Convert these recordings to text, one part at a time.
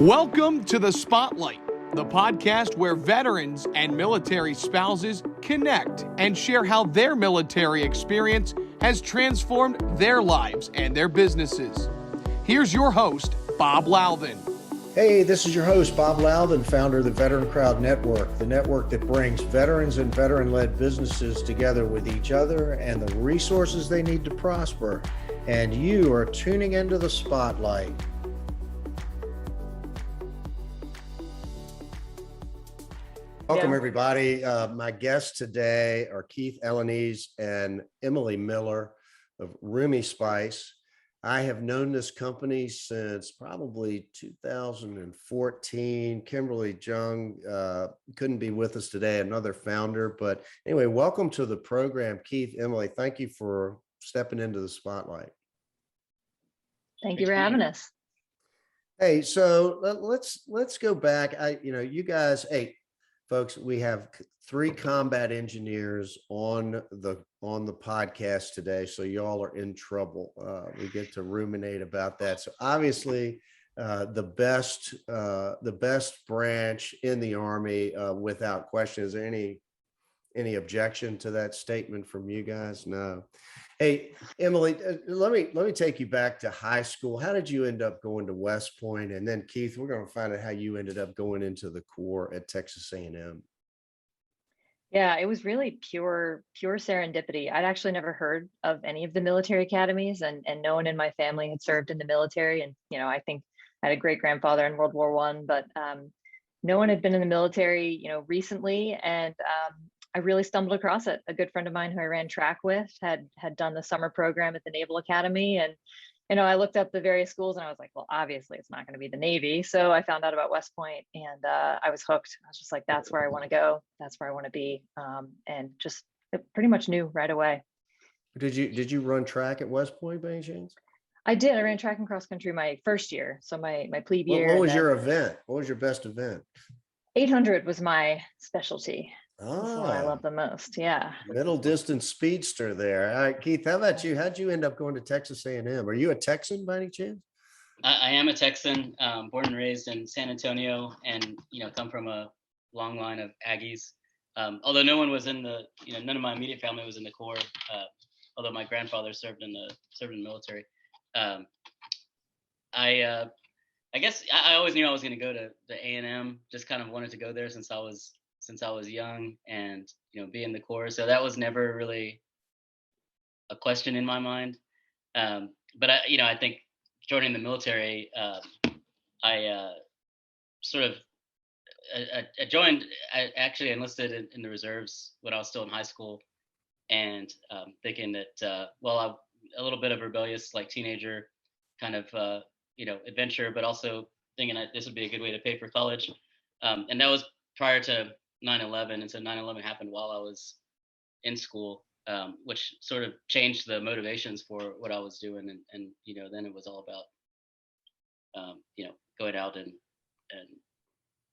Welcome to The Spotlight, the podcast where veterans and military spouses connect and share how their military experience has transformed their lives and their businesses. Here's your host, Bob Louthen. Hey, this is your host, Bob Louthen, founder of the VeteranCrowd Network, the network that brings veterans and veteran-led businesses together with each other and the resources they need to prosper. And you are tuning into The Spotlight. Welcome, everybody. My guests today are Keith Alaniz and Emily Miller of Rumi Spice. I have known this company since probably 2014. Kimberly Jung couldn't be with us today, another founder. But anyway, welcome to the program, Keith, Emily. Thank you for stepping into the spotlight. Thank you for having us. Hey, so let's go back. You guys, hey, folks, we have 3 combat engineers on the podcast today, so y'all are in trouble. We get to ruminate about that. So obviously, the best branch in the Army, without question. Is there any objection to that statement from you guys? No. Hey, Emily, let me take you back to high school. How did you end up going to West Point? And then Keith, we're going to find out how you ended up going into the Corps at Texas A&M. Yeah, it was really pure serendipity. I'd actually never heard of any of the military academies, and no one in my family had served in the military. And I think I had a great grandfather in World War I, but no one had been in the military, recently. And I really stumbled across it. A good friend of mine who I ran track with had done the summer program at the Naval Academy. And, I looked up the various schools and I was like, well, obviously it's not going to be the Navy. So I found out about West Point and I was hooked. I was just like, that's where I want to go. That's where I want to be. And just pretty much knew right away. Did you run track at West Point by any chance? I did. I ran track and cross country my first year. So my plebe year. What was your event? What was your best event? 800 was my specialty. That's Oh, what I love the most. Yeah. Middle distance speedster there. All right, Keith, how about you? How'd you end up going to Texas A&M? Are you a Texan by any chance? I am a Texan, born and raised in San Antonio, and come from a long line of Aggies. Although no one was in the, none of my immediate family was in the Corps. Although my grandfather served in the military. I guess I always knew I was going to go to the A&M. Just kind of wanted to go there since I was young, and be in the Corps. So that was never really a question in my mind. But I think joining the military, I joined. I actually enlisted in the reserves when I was still in high school, and thinking that a little bit of rebellious, like teenager kind of adventure, but also thinking that this would be a good way to pay for college. And that was prior to 9/11, and so 9/11 happened while I was in school, which sort of changed the motivations for what I was doing, and then it was all about going out and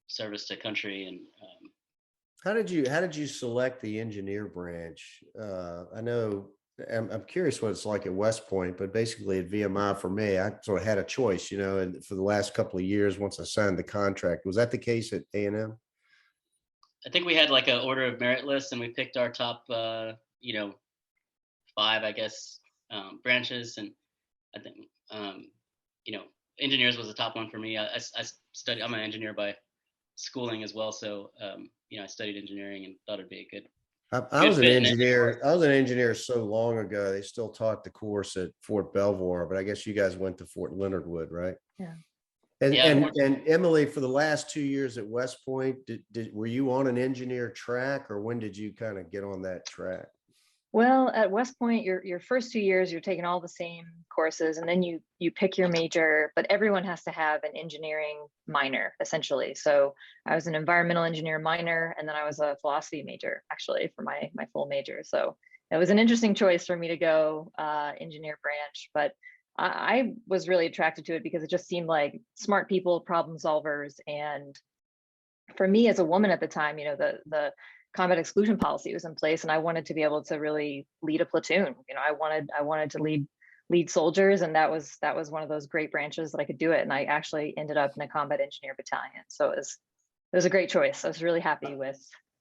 service to country. And how did you select the engineer branch? I know I'm curious what it's like at West Point, but basically at VMI for me, I sort of had a choice, and for the last couple of years, once I signed the contract. Was that the case at A&M? I think we had like an order of merit list, and we picked our top, 5, I guess, branches. And I think, engineers was the top one for me. I studied. I'm an engineer by schooling as well, so I studied engineering and thought it'd be a good. I was an engineer. I was an engineer so long ago. They still taught the course at Fort Belvoir, but I guess you guys went to Fort Leonard Wood, right? Yeah. And Emily, for the last 2 years at West Point, were you on an engineer track, or when did you kind of get on that track? Well, at West Point, your first 2 years, you're taking all the same courses, and then you pick your major, but everyone has to have an engineering minor, essentially. So I was an environmental engineer minor, and then I was a philosophy major, actually, for my full major. So it was an interesting choice for me to go engineer branch, but I was really attracted to it because it just seemed like smart people, problem solvers. And for me as a woman at the time, the combat exclusion policy was in place, and I wanted to be able to really lead a platoon. I wanted to lead lead soldiers. And that was one of those great branches that I could do it. And I actually ended up in a combat engineer battalion. So it was a great choice. I was really happy with.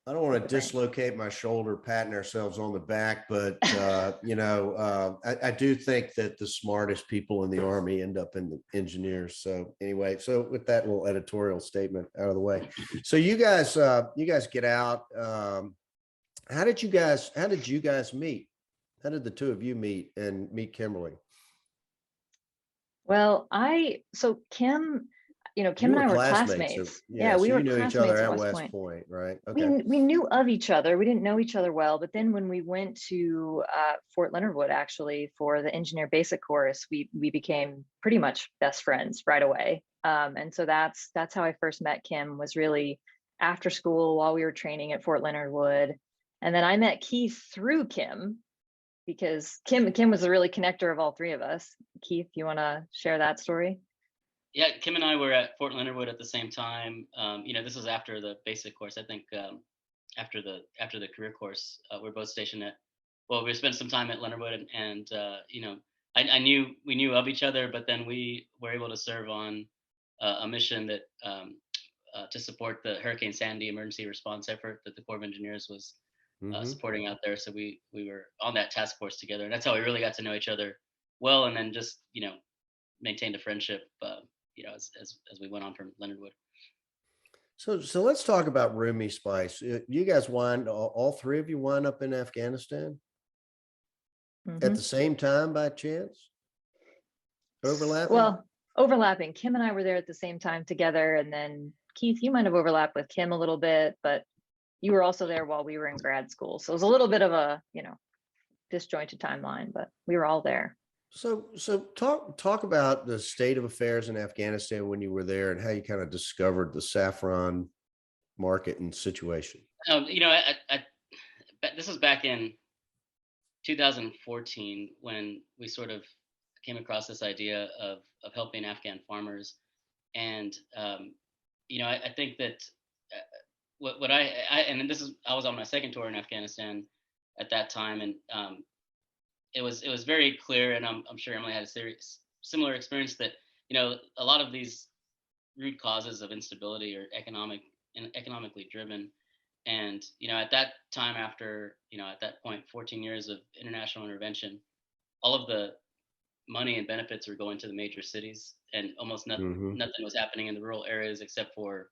I don't want to dislocate my shoulder patting ourselves on the back, but I do think that the smartest people in the Army end up in the engineers. So anyway, so with that little editorial statement out of the way, so you guys get out. How did you guys meet? How did the two of you meet and meet Kimberly? Well, Kim, Kim and I were classmates. So, yeah, so we were knew classmates each other at at West Point, right? Okay. We knew of each other. We didn't know each other well, but then when we went to Fort Leonard Wood, actually, for the engineer basic course, we became pretty much best friends right away. And so that's how I first met Kim, was really after school while we were training at Fort Leonard Wood. And then I met Keith through Kim, because Kim was a really connector of all three of us. Keith, you want to share that story? Yeah, Kim and I were at Fort Leonard Wood at the same time. This was after the basic course. I think after the career course, we're both stationed we spent some time at Leonard Wood, and we knew of each other, but then we were able to serve on a mission that to support the Hurricane Sandy emergency response effort that the Corps of Engineers was supporting out there. So we were on that task force together, and that's how we really got to know each other well, and then just maintained a friendship as we went on from Leonard Wood. So let's talk about Rumi Spice. You guys all three of you wind up in Afghanistan at the same time by chance? Overlapping? Well, overlapping. Kim and I were there at the same time together, and then Keith, you might have overlapped with Kim a little bit, but you were also there while we were in grad school. So it was a little bit of a, disjointed timeline, but we were all there. So talk about the state of affairs in Afghanistan when you were there, and how you kind of discovered the saffron market and situation. This was back in 2014 when we sort of came across this idea of helping Afghan farmers, and I think that I was on my second tour in Afghanistan at that time, and it was very clear, and I'm sure Emily had a similar experience, that a lot of these root causes of instability are economically driven, and at that time, after at that point 14 years of international intervention, all of the money and benefits were going to the major cities, and almost nothing was happening in the rural areas except for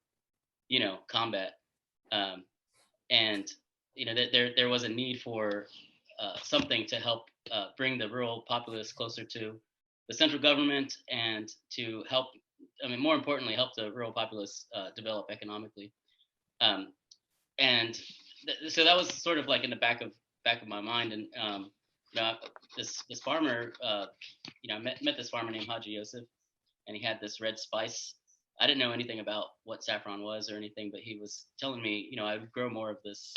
combat, and there was a need for something to help bring the rural populace closer to the central government, and to help, more importantly, help the rural populace develop economically. So that was sort of like in the back of my mind. And this farmer, I met this farmer named Haji Yosef, and he had this red spice. I didn't know anything about what saffron was or anything, but he was telling me, I would grow more of this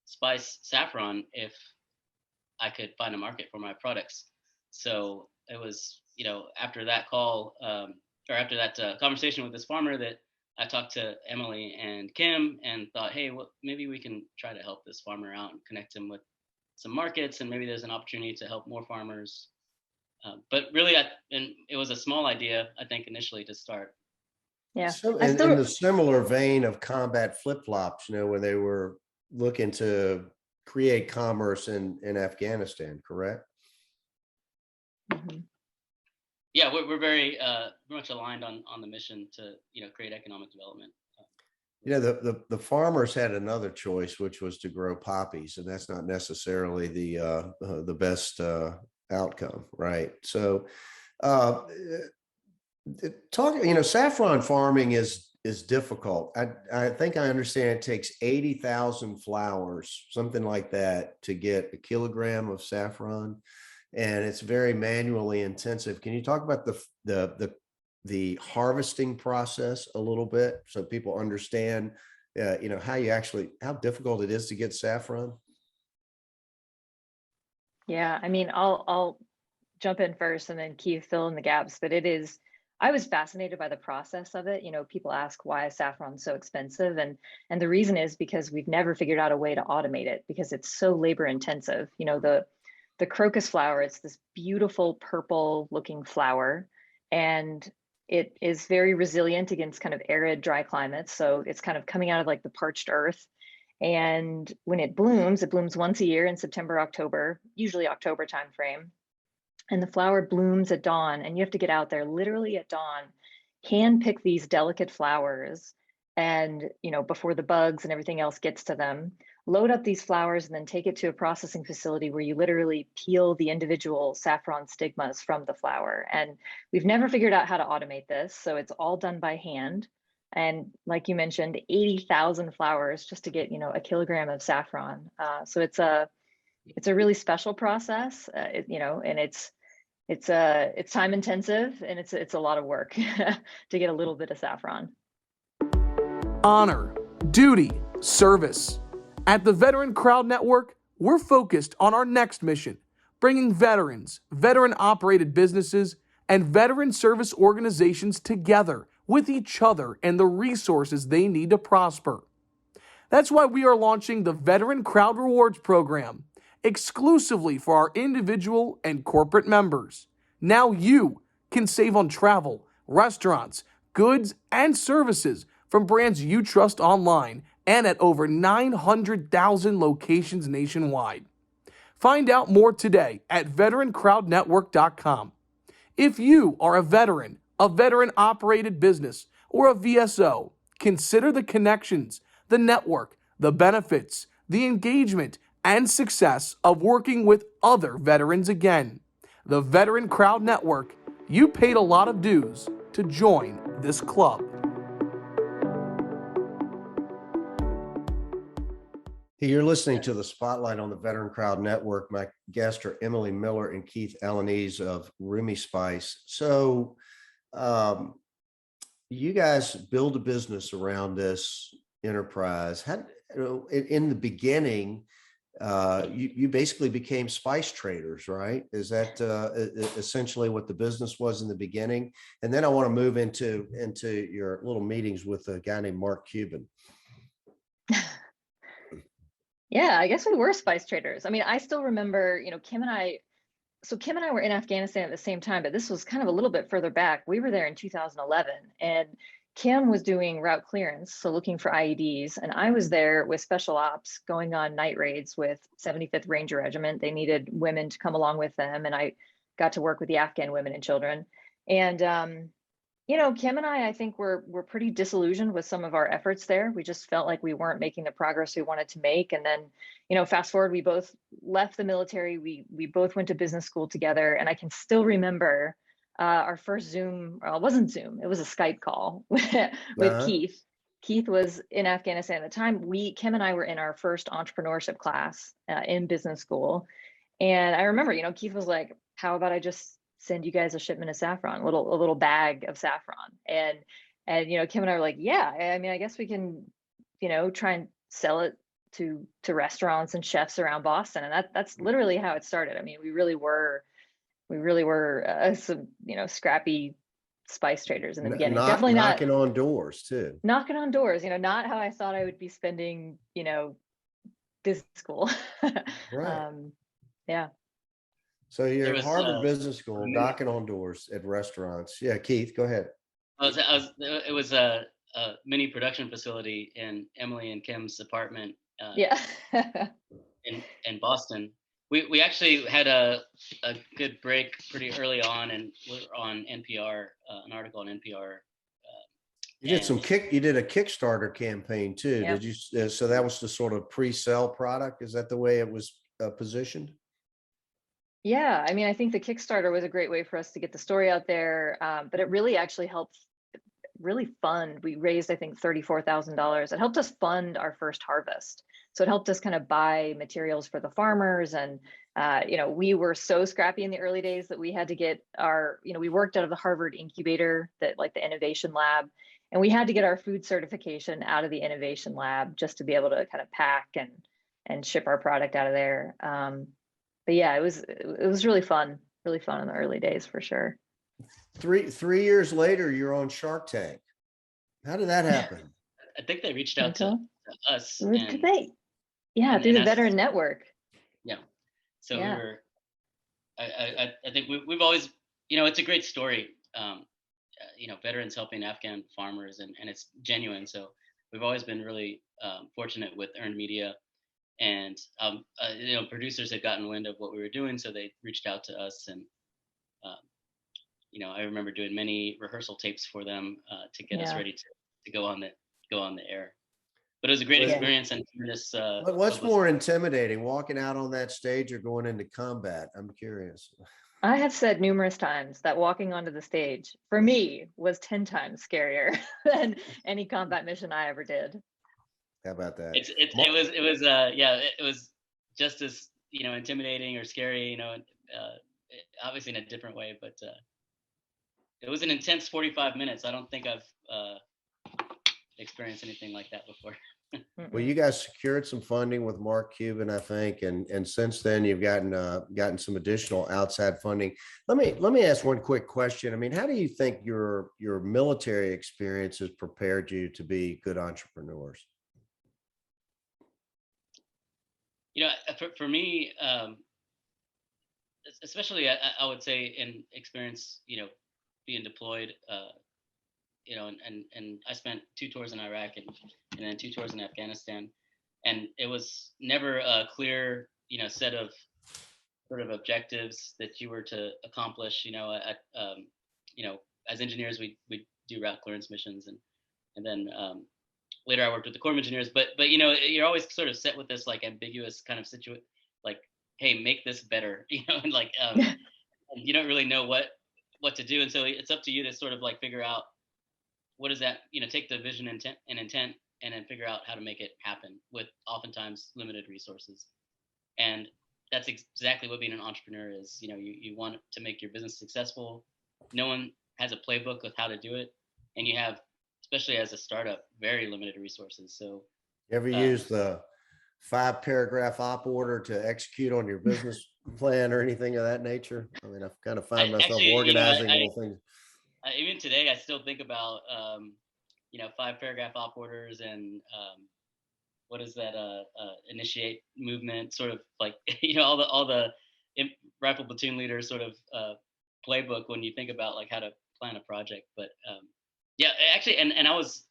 spice saffron if I could find a market for my products. So it was, after that call, or after that conversation with this farmer, that I talked to Emily and Kim and thought, hey, well, maybe we can try to help this farmer out and connect him with some markets, and maybe there's an opportunity to help more farmers. But really, and it was a small idea, I think, initially to start. Yeah. So in the similar vein of combat flip-flops, when they were looking to create commerce in Afghanistan, correct? Mm-hmm. Yeah, we're very much aligned on the mission to create economic development. The farmers had another choice, which was to grow poppies, and that's not necessarily the best outcome, right? So saffron farming is difficult. I think I understand it takes 80,000 flowers, something like that, to get a kilogram of saffron, and it's very manually intensive. Can you talk about the harvesting process a little bit, so people understand how difficult it is to get saffron? Yeah, I'll jump in first, and then Keith fill in the gaps. But I was fascinated by the process of it. People ask, why is saffron so expensive? And the reason is because we've never figured out a way to automate it, because it's so labor intensive. the crocus flower. It's this beautiful purple looking flower, and it is very resilient against kind of arid, dry climates. So it's kind of coming out of like the parched earth. And when it blooms once a year in September, October, usually October timeframe. And the flower blooms at dawn, and you have to get out there literally at dawn, hand pick these delicate flowers, and before the bugs and everything else gets to them, load up these flowers and then take it to a processing facility where you literally peel the individual saffron stigmas from the flower. And we've never figured out how to automate this, so it's all done by hand. And like you mentioned, 80,000 flowers just to get a kilogram of saffron. So it's a really special process, and it's time intensive, and it's a lot of work to get a little bit of saffron. Honor, duty, service. At the Veteran Crowd Network, we're focused on our next mission, bringing veterans, veteran-operated businesses, and veteran service organizations together with each other and the resources they need to prosper. That's why we are launching the Veteran Crowd Rewards Program, exclusively for our individual and corporate members. Now you can save on travel, restaurants, goods, and services from brands you trust online and at over 900,000 locations nationwide. Find out more today at VeteranCrowdNetwork.com. If you are a veteran-operated business, or a VSO, consider the connections, the network, the benefits, the engagement, and success of working with other veterans again. The Veteran Crowd Network, you paid a lot of dues to join this club. Hey, you're listening to the Spotlight on the Veteran Crowd Network. My guests are Emily Miller and Keith Alaniz of Rumi Spice. So you guys build a business around this enterprise. In the beginning, you basically became spice traders, right? Is that essentially what the business was in the beginning? And then I want to move into your little meetings with a guy named Mark Cuban. Yeah, I guess we were spice traders. I mean, I still remember, Kim and I were in Afghanistan at the same time, but this was kind of a little bit further back. We were there in 2011, and Kim was doing route clearance, so looking for IEDs, and I was there with special ops going on night raids with 75th Ranger Regiment. They needed women to come along with them, and I got to work with the Afghan women and children. And Kim and I think we're pretty disillusioned with some of our efforts there. We just felt like we weren't making the progress we wanted to make. And then, fast forward, we both left the military. We both went to business school together. And I can still remember our first Zoom, well, it wasn't Zoom, it was a Skype call with Keith. Keith was in Afghanistan at the time. Kim and I were in our first entrepreneurship class in business school. And I remember, Keith was like, how about I just send you guys a shipment of saffron, a little bag of saffron. And Kim and I were like, yeah, I mean, I guess we can, try and sell it to restaurants and chefs around Boston. And that's literally how it started. I mean, we really were some, scrappy spice traders in the beginning. Definitely not knocking on doors too. Knocking on doors, not how I thought I would be spending, business school. Right. Yeah. So you're at Harvard Business School, knocking on doors at restaurants. Yeah, Keith, go ahead. It was a mini production facility in Emily and Kim's apartment. In Boston. We actually had a good break pretty early on, and we're on NPR, an article on NPR. You did a Kickstarter campaign too. Yep. Did you? So that was the sort of pre-sale product. Is that the way it was positioned? Yeah, I mean, I think the Kickstarter was a great way for us to get the story out there, but it really actually helped fund. We raised, I think, $34,000. It helped us fund our first harvest. So it helped us kind of buy materials for the farmers. And, we were so scrappy in the early days that we had to get we worked out of the Harvard incubator, that like the innovation lab, and we had to get our food certification out of the innovation lab just to be able to kind of pack and ship our product out of there. But yeah, it was really fun in the early days for sure. 3 years later, you're on Shark Tank. How did that happen? I think they reached out to us. Through the Veteran Network. Yeah. So I think we've always, it's a great story. Veterans helping Afghan farmers, and it's genuine. So we've always been really fortunate with earned media, and producers had gotten wind of what we were doing, so they reached out to us, and I remember doing many rehearsal tapes for them to get us ready to go on the air. But it was a great experience, and this. What's more intimidating, walking out on that stage or going into combat? I'm curious. I have said numerous times that walking onto the stage for me was 10 times scarier than any combat mission I ever did. How about that? It was just as intimidating or scary, obviously in a different way, but it was an intense 45 minutes. I don't think I've experienced anything like that before. Well, you guys secured some funding with Mark Cuban, I think, and since then you've gotten some additional outside funding. Let me ask one quick question. I mean, how do you think your military experience has prepared you to be good entrepreneurs? For me, especially I would say in experience, being deployed, and I spent 2 tours in Iraq and then 2 tours in Afghanistan, and it was never a clear, set of sort of objectives that you were to accomplish. As engineers, we do route clearance missions, and then later I worked with the Corps of Engineers, but you're always sort of set with this like ambiguous kind of situation, like, hey, make this better, and like and you don't really know what to do, and so it's up to you to sort of like figure out what is that, take the vision and intent and then figure out how to make it happen with oftentimes limited resources. And that's exactly what being an entrepreneur is. You want to make your business successful. No one has a playbook of how to do it, and you have, especially as a startup, very limited resources. So you ever use the 5-paragraph op order to execute on your business plan or anything of that nature? I mean, I've kind of found myself organizing little things. Even today, I still think about 5-paragraph op orders and what is that initiate movement, sort of like all the rifle platoon leaders sort of playbook when you think about like how to plan a project. But actually, and I was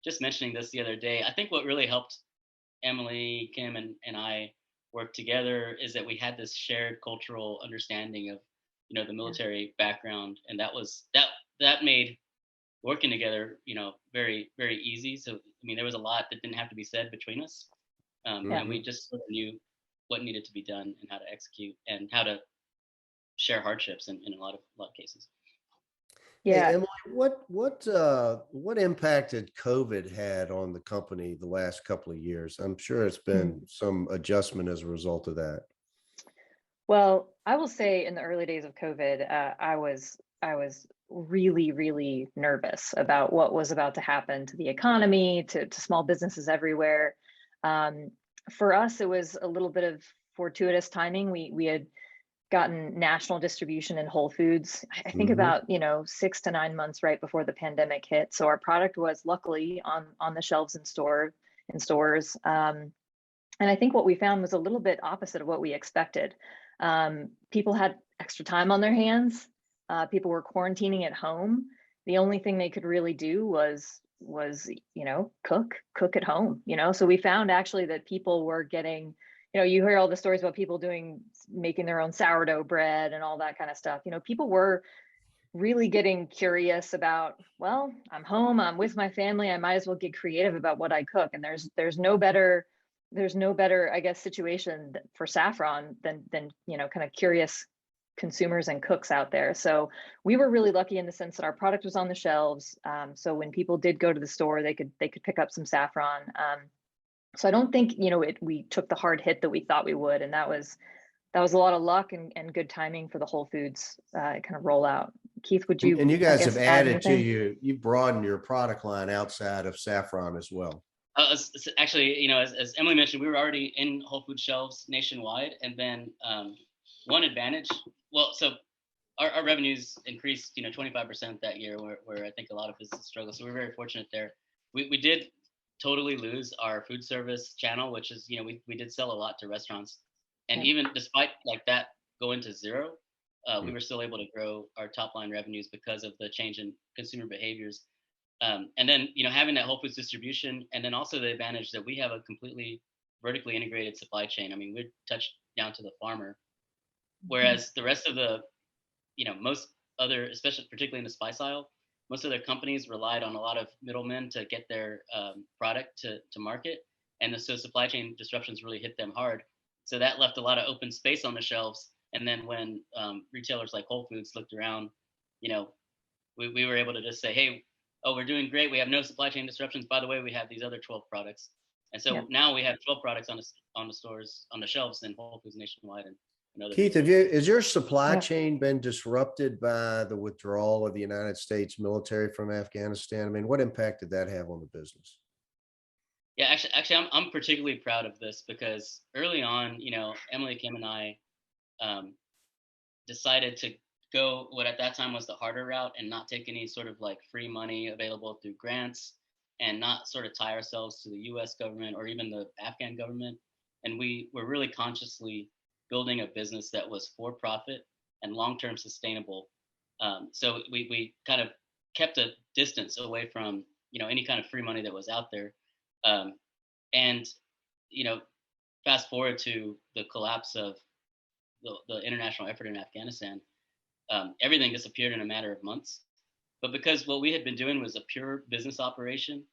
just mentioning this the other day. I think what really helped Emily, Kim, and I work together is that we had this shared cultural understanding of the military background, and that made working together very, very easy. So I mean, there was a lot that didn't have to be said between us, and we just sort of knew what needed to be done and how to execute and how to share hardships in a lot of cases. Yeah. Hey, Emily, what impact had COVID had on the company the last couple of years? I'm sure it's been some adjustment as a result of that. Well, I will say in the early days of COVID, I was really, really nervous about what was about to happen to the economy, to small businesses everywhere. For us, it was a little bit of fortuitous timing. We had gotten national distribution in Whole Foods, I think about 6 to 9 months right before the pandemic hit. So our product was luckily on the shelves in stores. And I think what we found was a little bit opposite of what we expected. People had extra time on their hands. People were quarantining at home. The only thing they could really do was cook at home. So we found actually that people were getting, you hear all the stories about people making their own sourdough bread and all that kind of stuff. People were really getting curious about, well, I'm home, I'm with my family, I might as well get creative about what I cook. And there's no better, I guess, situation for Saffron than kind of curious consumers and cooks out there. So we were really lucky in the sense that our product was on the shelves. So when people did go to the store, they could pick up some Saffron. So I don't think we took the hard hit that we thought we would, and that was a lot of luck and good timing for the Whole Foods kind of rollout. Keith, would you? And you guys have added to you broadened your product line outside of Saffron as well. Actually, as Emily mentioned, we were already in Whole Foods shelves nationwide, and then one advantage. Well, so our revenues increased, 25% that year, where I think a lot of businesses struggle. So we're very fortunate there. We did totally lose our food service channel, which is, we did sell a lot to restaurants, and even despite like that go into zero, we were still able to grow our top line revenues because of the change in consumer behaviors. And then, having that Whole Foods distribution, and then also the advantage that we have a completely vertically integrated supply chain. I mean, we're touched down to the farmer, whereas the rest of the, most other, especially particularly in the spice aisle, most other companies relied on a lot of middlemen to get their product to market. And so supply chain disruptions really hit them hard. So that left a lot of open space on the shelves. And then when retailers like Whole Foods looked around, we were able to just say, hey, oh, we're doing great. We have no supply chain disruptions. By the way, we have these other 12 products. And so now we have 12 products on the stores, on the shelves in Whole Foods nationwide. And other Keith, is your supply chain been disrupted by the withdrawal of the United States military from Afghanistan? I mean, what impact did that have on the business? Yeah, actually, I'm particularly proud of this because early on, Emily, Kim, and I decided to go what at that time was the harder route and not take any sort of like free money available through grants and not sort of tie ourselves to the US government or even the Afghan government. And we were really consciously building a business that was for profit and long-term sustainable. So we kind of kept a distance away from, any kind of free money that was out there. And, fast forward to the collapse of the international effort in Afghanistan, everything disappeared in a matter of months. But because what we had been doing was a pure business operation,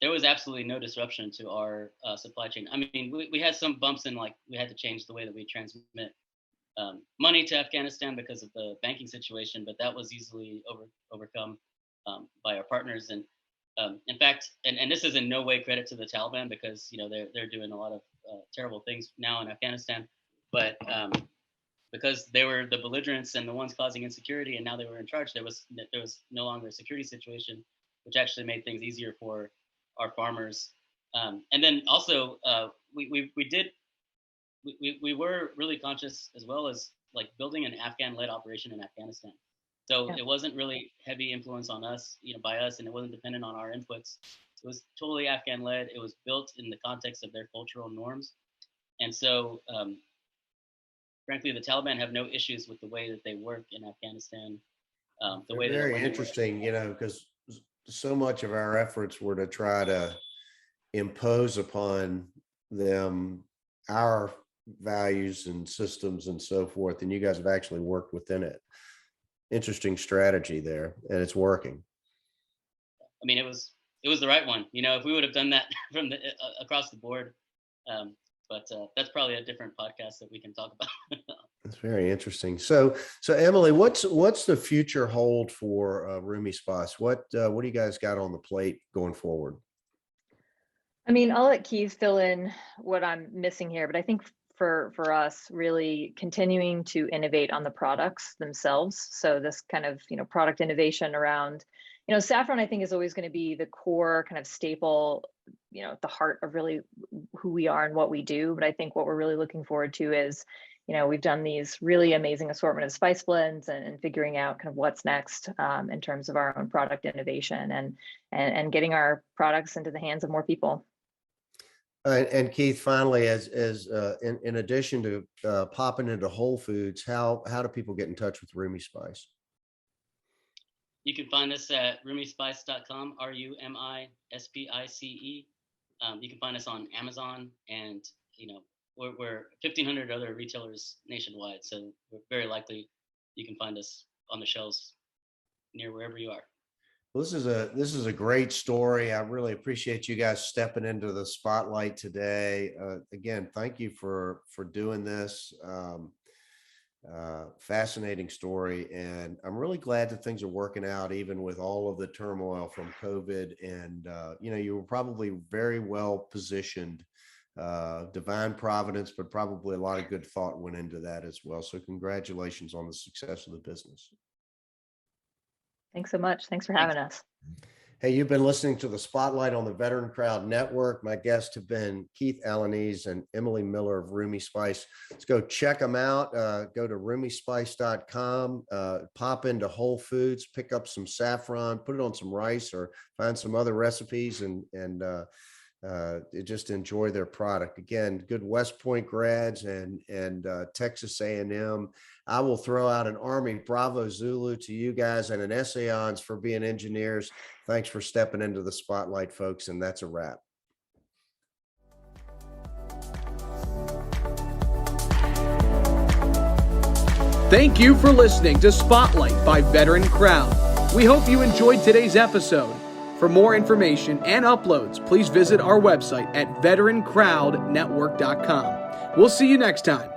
there was absolutely no disruption to our supply chain. I mean, we had some bumps in, like, we had to change the way that we transmit money to Afghanistan because of the banking situation, but that was easily overcome by our partners. And in fact, and this is in no way credit to the Taliban because, they're doing a lot of terrible things now in Afghanistan, but because they were the belligerents and the ones causing insecurity, and now they were in charge, there was no longer a security situation, which actually made things easier for our farmers. And then also we were really conscious as well as like building an Afghan-led operation in Afghanistan. So it wasn't really heavy influence on us, by us, and it wasn't dependent on our inputs. It was totally Afghan-led. It was built in the context of their cultural norms. And so, frankly, the Taliban have no issues with the way that they work in Afghanistan. The way very interesting, because so much of our efforts were to try to impose upon them our values and systems and so forth, and you guys have actually worked within it. Interesting strategy there, and it's working. I mean, it was the right one. If we would have done that from across the board, but that's probably a different podcast that we can talk about. That's very interesting. So Emily, what's the future hold for Rumi Spice? What do you guys got on the plate going forward? I mean, I'll let Keith fill in what I'm missing here, but I think for us, really continuing to innovate on the products themselves. So this kind of, product innovation around, saffron, I think, is always going to be the core kind of staple, at the heart of really who we are and what we do. But I think what we're really looking forward to is, we've done these really amazing assortment of spice blends and figuring out kind of what's next in terms of our own product innovation and getting our products into the hands of more people. And Keith, finally, as in addition to popping into Whole Foods, how do people get in touch with Rumi Spice? You can find us at rumispice.com, RUMISPICE. You can find us on Amazon, and we're 1,500 other retailers nationwide, so we're very likely you can find us on the shelves near wherever you are. Well, this is a great story. I really appreciate you guys stepping into the spotlight today. Again, thank you for doing this. Fascinating story, and I'm really glad that things are working out even with all of the turmoil from COVID. And you were probably very well positioned. Divine providence, but probably a lot of good thought went into that as well. So congratulations on the success of the business. Thanks so much. Thanks for having us. Hey, you've been listening to the Spotlight on the Veteran Crowd Network. My guests have been Keith Alaniz and Emily Miller of Rumi Spice. Let's go check them out. Go to rumispice.com, pop into Whole Foods, pick up some saffron, put it on some rice, or find some other recipes and just enjoy their product. Again, good West Point grads and Texas A&M. I will throw out an Army Bravo Zulu to you guys and an Essayons for being engineers. Thanks for stepping into the spotlight, folks, and that's a wrap. Thank you for listening to Spotlight by Veteran Crowd. We hope you enjoyed today's episode. For more information and uploads, please visit our website at VeteranCrowdNetwork.com. We'll see you next time.